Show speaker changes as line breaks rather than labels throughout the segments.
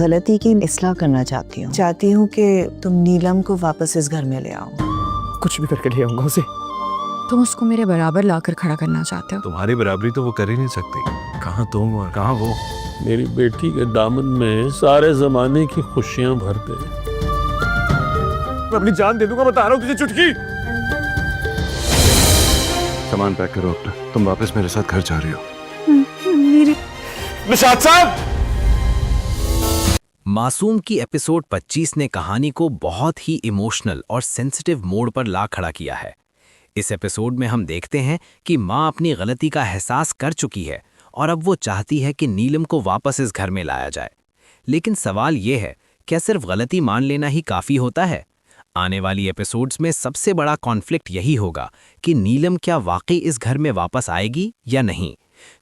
गलती की इस्लाह करना चाहती हूँ कि तुम नीलम को वापस इस घर में ले आओ।
कुछ भी करके ले आऊंगा उसे।
तुम उसको मेरे बराबर लाकर खड़ा करना चाहते हो।
तुम्हारी बराबरी तो वो कर ही नहीं सकती। कहाँ तुम और कहाँ वो।
मेरी बेटी के दामन में सारे जमाने की खुशियां भर दे।
मैं अपनी जान दे दूंगा, बता रहा हूँ तुझे चुटकी।
सामान पैक करो अपना, तुम वापस मेरे साथ घर जा रही हो।
मेरी
निशात साहब।
मासूम की एपिसोड 25 ने कहानी को बहुत ही इमोशनल और सेंसिटिव मोड पर ला खड़ा किया है। इस एपिसोड में हम देखते हैं कि माँ अपनी गलती का एहसास कर चुकी है और अब वो चाहती है कि नीलम को वापस इस घर में लाया जाए। लेकिन सवाल ये है, क्या सिर्फ गलती मान लेना ही काफ़ी होता है? आने वाली एपिसोड्स में सबसे बड़ा कॉन्फ्लिक्ट यही होगा कि नीलम क्या वाकई इस घर में वापस आएगी या नहीं।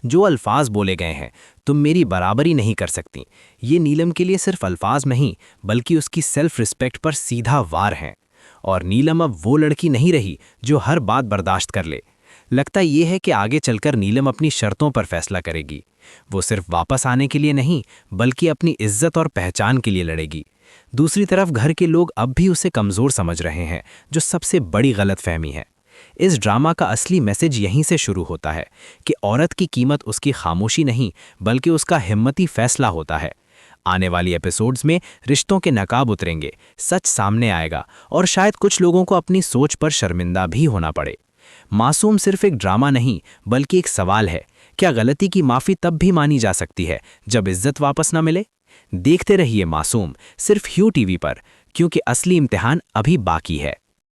जो अल्फाज बोले गए हैं, तुम मेरी बराबरी नहीं कर सकती, ये नीलम के लिए सिर्फ अल्फाज नहीं बल्कि उसकी सेल्फ रिस्पेक्ट पर सीधा वार हैं। और नीलम अब वो लड़की नहीं रही जो हर बात बर्दाश्त कर ले। लगता ये है कि आगे चलकर नीलम अपनी शर्तों पर फैसला करेगी। वो सिर्फ वापस आने के लिए नहीं बल्कि अपनी इज्जत और पहचान के लिए लड़ेगी। दूसरी तरफ घर के लोग अब भी उसे कमज़ोर समझ रहे हैं, जो सबसे बड़ी गलतफहमी है। इस ड्रामा का असली मैसेज यहीं से शुरू होता है कि औरत की कीमत उसकी खामोशी नहीं बल्कि उसका हिम्मती फैसला होता है। आने वाली एपिसोड्स में रिश्तों के नकाब उतरेंगे, सच सामने आएगा और शायद कुछ लोगों को अपनी सोच पर शर्मिंदा भी होना पड़े। मासूम सिर्फ एक ड्रामा नहीं बल्कि एक सवाल है, क्या गलती की माफ़ी तब भी मानी जा सकती है जब इज्जत वापस न मिले? देखते रहिए मासूम, सिर्फ ह्यू टीवी पर, क्योंकि असली इम्तिहान अभी बाकी है।